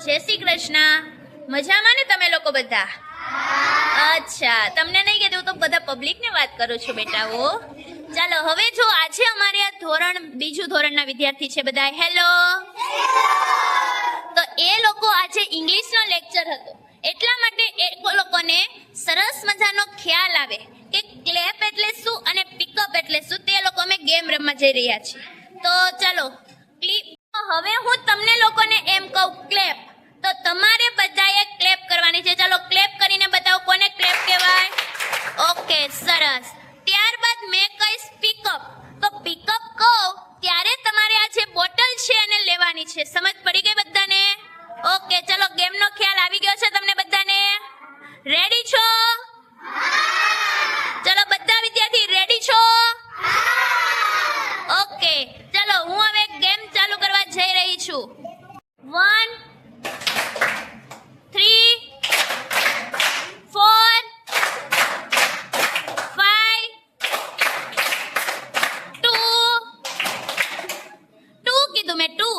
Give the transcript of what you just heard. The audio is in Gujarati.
જય શ્રી કૃષ્ણ. મજામાં ને તમે લોકો બધા? અચ્છા, તમને નહીં કીધું તો બધા પબ્લિકને વાત કરું છું બેટાઓ. ચાલો હવે જો આજે અમારે આ બીજું ધોરણના વિદ્યાર્થી છે બધા. હેલો. તો એ લોકો આજે ઇંગ્લિશનો લેક્ચર હતો, એટલા માટે એ લોકોને સરસ મજાનો ખ્યાલ આવે કે ક્લેપ એટલે શું અને પિકઅપ એટલે શું. તે લોકો અમે ગેમ રમવા જઈ રહ્યા છીએ. તો ચાલો હવે હું તમને લોકોને એમ કહું ક્લેપ, તો તમારે બધાએ ક્લેપ કરવાની છે. ચાલો ક્લેપ કરીને બતાવો કોને ક્લેપ કહેવાય. ઓકે, સરસ. ત્યારબાદ મેં કહીશ પિકઅપ, તો પિકઅપ કહું ત્યારે તમારે આ જે બોટલ છે એને લેવાની છે. સમજ પડી ગઈ બધાને? ઓકે, ચલો ગેમનો ખ્યાલ આવી ગયો છે તમને બધાને? રેડી છો? ચલો બધા વિદ્યાર્થી રેડી છો? ઓકે, ચલો હું હવે ગેમ ચાલુ કરવા જઈ રહી છું. 1 3 4 5 2 કીધું મેં 2